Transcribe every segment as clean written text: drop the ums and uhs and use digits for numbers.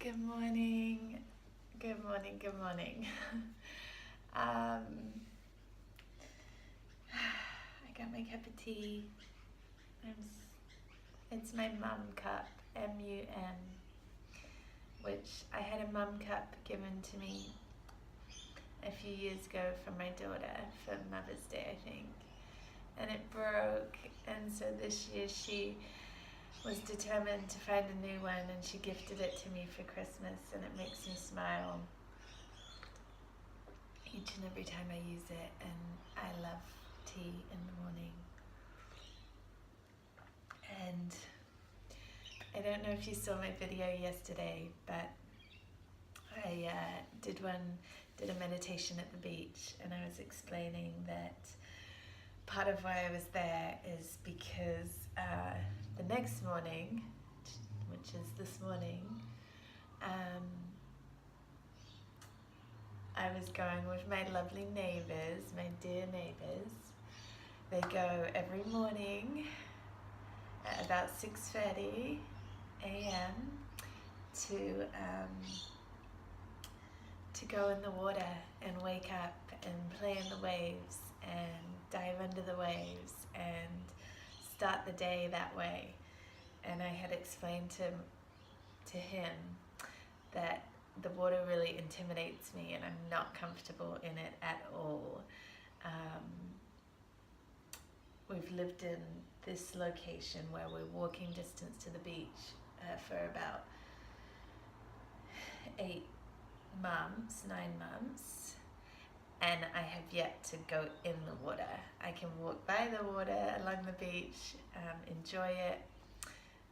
Good morning. Good morning. Good morning. I got my cup of tea. It's my mum cup, MUM, which I had a mum cup given to me a few years ago from my daughter for Mother's Day, I think. And it broke, and so this year she was determined to find a new one, and she gifted it to me for Christmas, and it makes me smile each and every time I use it. And I love tea in the morning. And I don't know if you saw my video yesterday, but I did a meditation at the beach, and I was explaining that part of why I was there is because the next morning, which is this morning, I was going with my lovely neighbours, my dear neighbours. They go every morning at about 6:30 a.m. to go in the water and wake up and play in the waves and dive under the waves and start the day that way. And I had explained to him that the water really intimidates me and I'm not comfortable in it at all. We've lived in this location where we're walking distance to the beach for about 9 months, and I have yet to go in the water. I can walk by the water along the beach, enjoy it,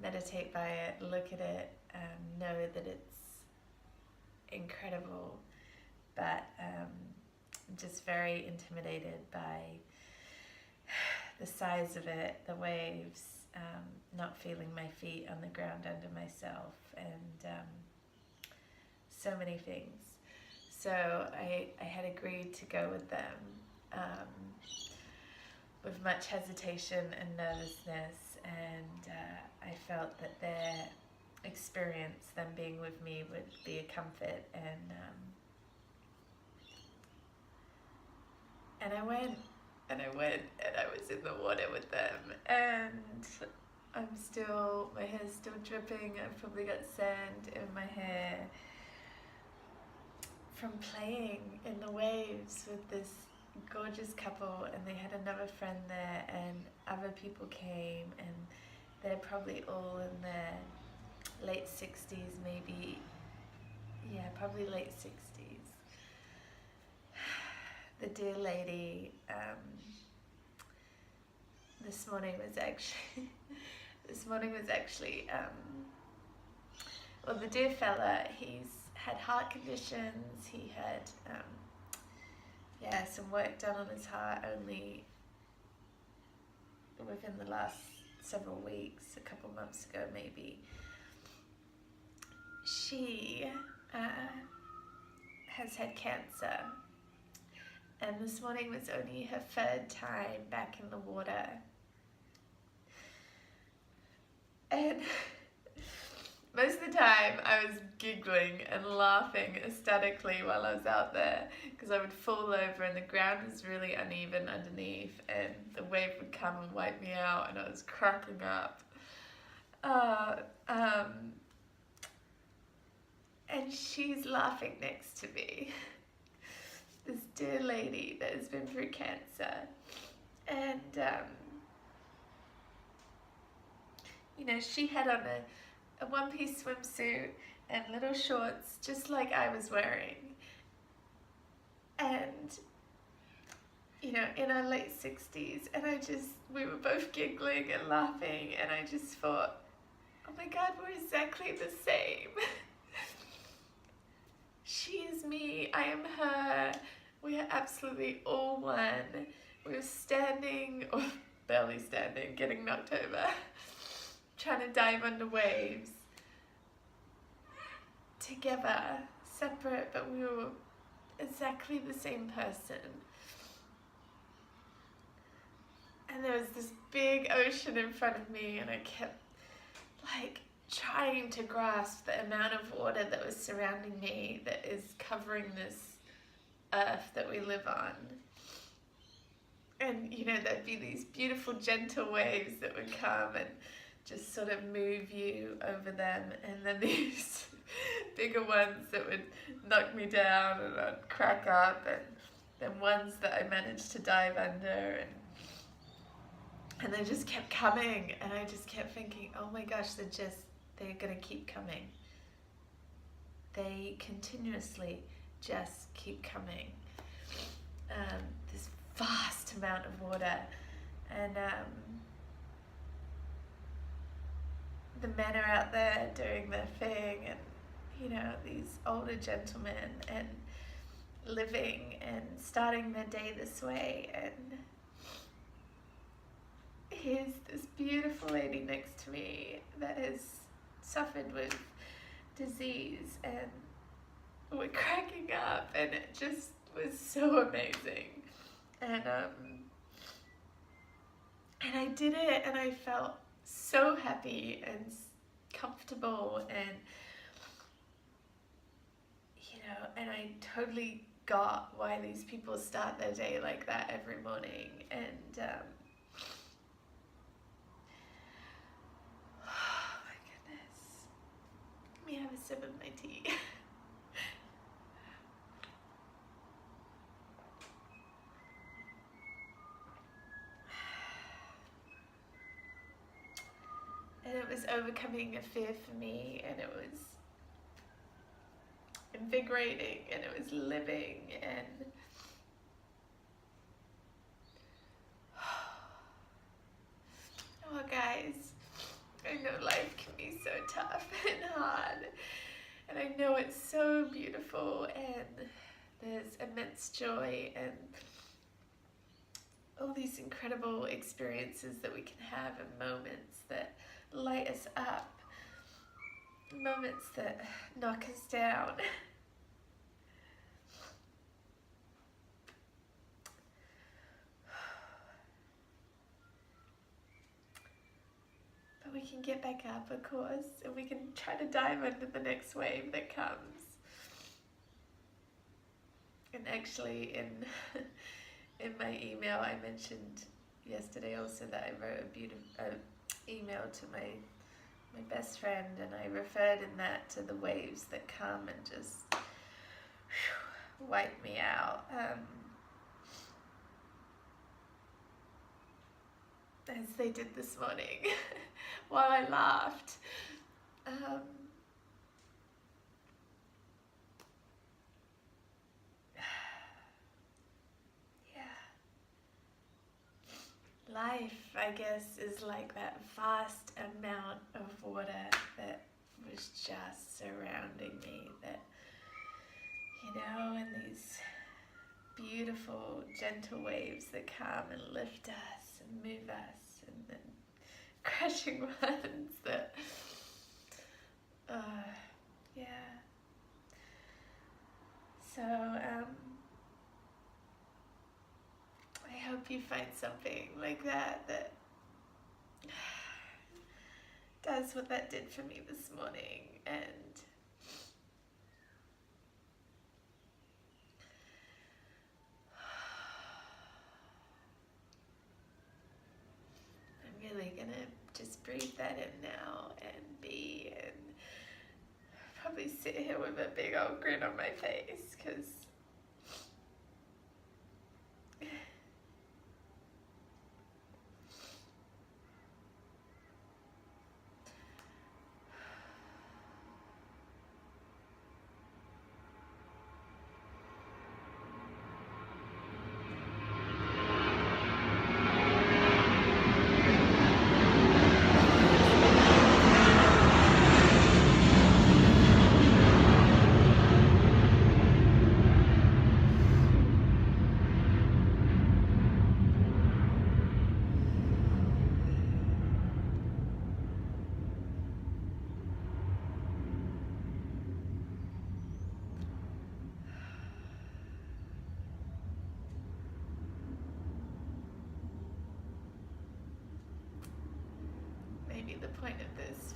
meditate by it, look at it, know that it's incredible, but I'm just very intimidated by the size of it, the waves, not feeling my feet on the ground under myself, and so many things. So I had agreed to go with them with much hesitation and nervousness, and I felt that their experience, them being with me, would be a comfort, and I went, and I was in the water with them, and my hair's still dripping. I've probably got sand in my hair from playing in the waves with this gorgeous couple, and they had another friend there, and other people came, and they're probably all in their late 60s, maybe, yeah, probably late 60s. The dear lady, this morning was actually, well, the dear fella, he's had heart conditions, he had, some work done on his heart only within the last several weeks, a couple months ago maybe. She has had cancer, and this morning was only her 3rd time back in the water. And most of the time I was giggling and laughing ecstatically while I was out there, because I would fall over and the ground was really uneven underneath, and the wave would come and wipe me out, and I was cracking up. And she's laughing next to me, this dear lady that has been through cancer, and she had on a one-piece swimsuit and little shorts just like I was wearing, and in our late 60s, and we were both giggling and laughing, and I just thought, oh my God, we're exactly the same. She is me, I am her, we are absolutely all one. We were standing, or barely standing, getting knocked over, trying to dive under waves, together, separate, but we were exactly the same person. And there was this big ocean in front of me, and I kept trying to grasp the amount of water that was surrounding me, that is covering this earth that we live on. And, you know, there'd be these beautiful gentle waves that would come and just sort of move you over them, and then these bigger ones that would knock me down and I'd crack up, and then ones that I managed to dive under, and they just kept coming, and I just kept thinking, oh my gosh, they're gonna keep coming. They continuously just keep coming. This vast amount of water, and the men are out there doing their thing, and you know, these older gentlemen, and living and starting their day this way, and here's this beautiful lady next to me that has suffered with disease, and we're cracking up, and it just was so amazing. And I did it, and I felt so happy and comfortable, and you know, and I totally got why these people start their day like that every morning. And oh my goodness, let me have a sip of my tea. And it was overcoming a fear for me, and it was invigorating, and it was living, and oh guys, I know life can be so tough and hard, and I know it's so beautiful, and there's immense joy and all these incredible experiences that we can have, and moments that light us up, moments that knock us down. But we can get back up, of course, and we can try to dive into the next wave that comes. And actually, in my email, I mentioned yesterday also that I wrote a beautiful email to my best friend, and I referred in that to the waves that come and just wipe me out, as they did this morning while I laughed. Life, I guess, is like that vast amount of water that was just surrounding me, that, you know, and these beautiful, gentle waves that come and lift us and move us, and then crashing ones that, yeah. So, I hope you find something like that that does what that did for me this morning. And I'm really gonna just breathe that in now and be, and probably sit here with a big old grin on my face, because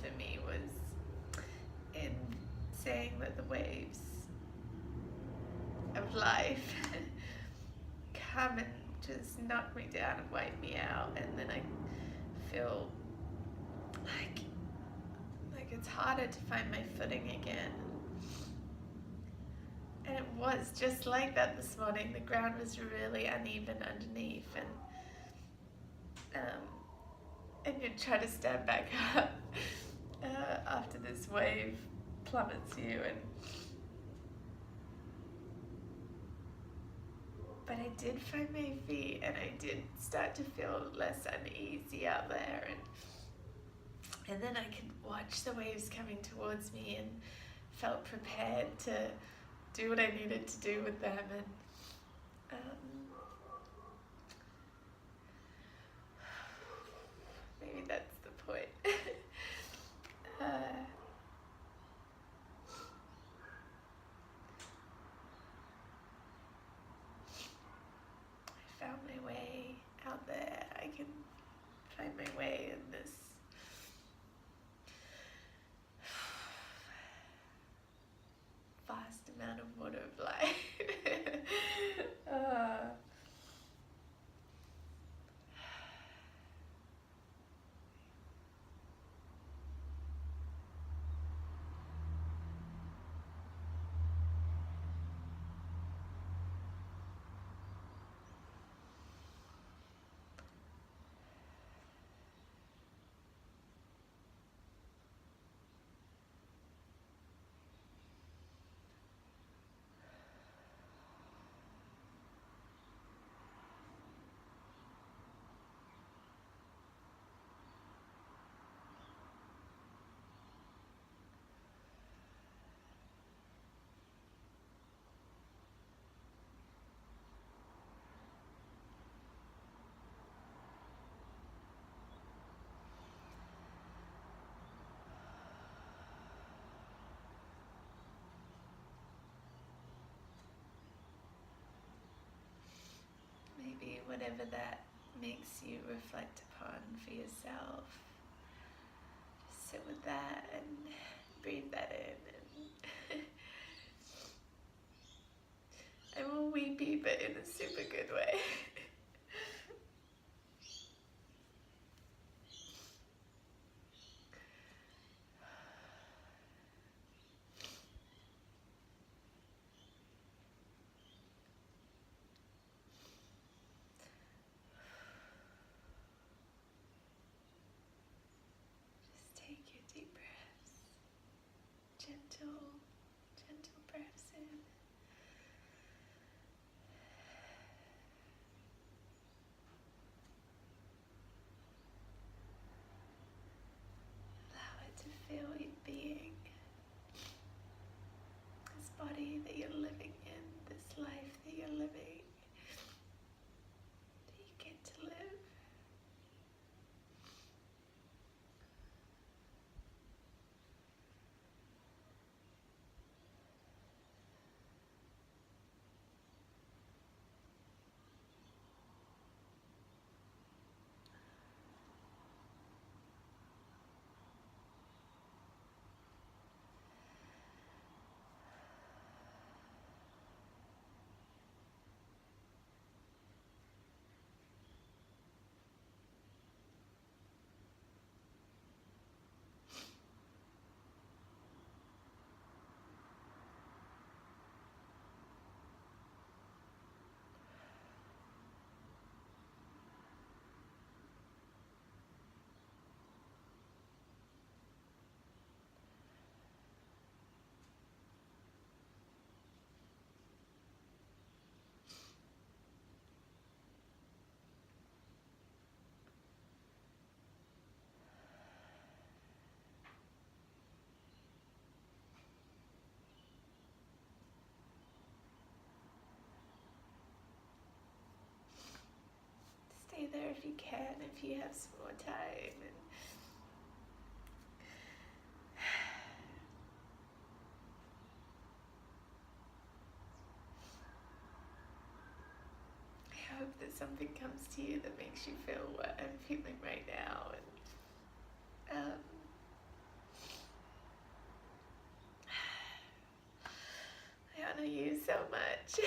for me was in saying that the waves of life come and just knock me down and wipe me out, and then I feel like it's harder to find my footing again. And it was just like that this morning. The ground was really uneven underneath, and you try to stand back up after this wave plummets you. But I did find my feet, and I did start to feel less uneasy out there, and then I could watch the waves coming towards me and felt prepared to do what I needed to do with them. And maybe that's the point. I found my way out there. I can find my way in this vast amount of water of life. Maybe whatever that makes you reflect upon for yourself, just sit with that and breathe that in. I'm all weepy, but in a super good way. Just take your deep breaths, gentle breaths in. Allow it to fill your being, this body that you're living in, this life that you're living, that you get to live. Stay there if you can, if you have some more time. And I hope that something comes to you that makes you feel what I'm feeling right now. And you so much.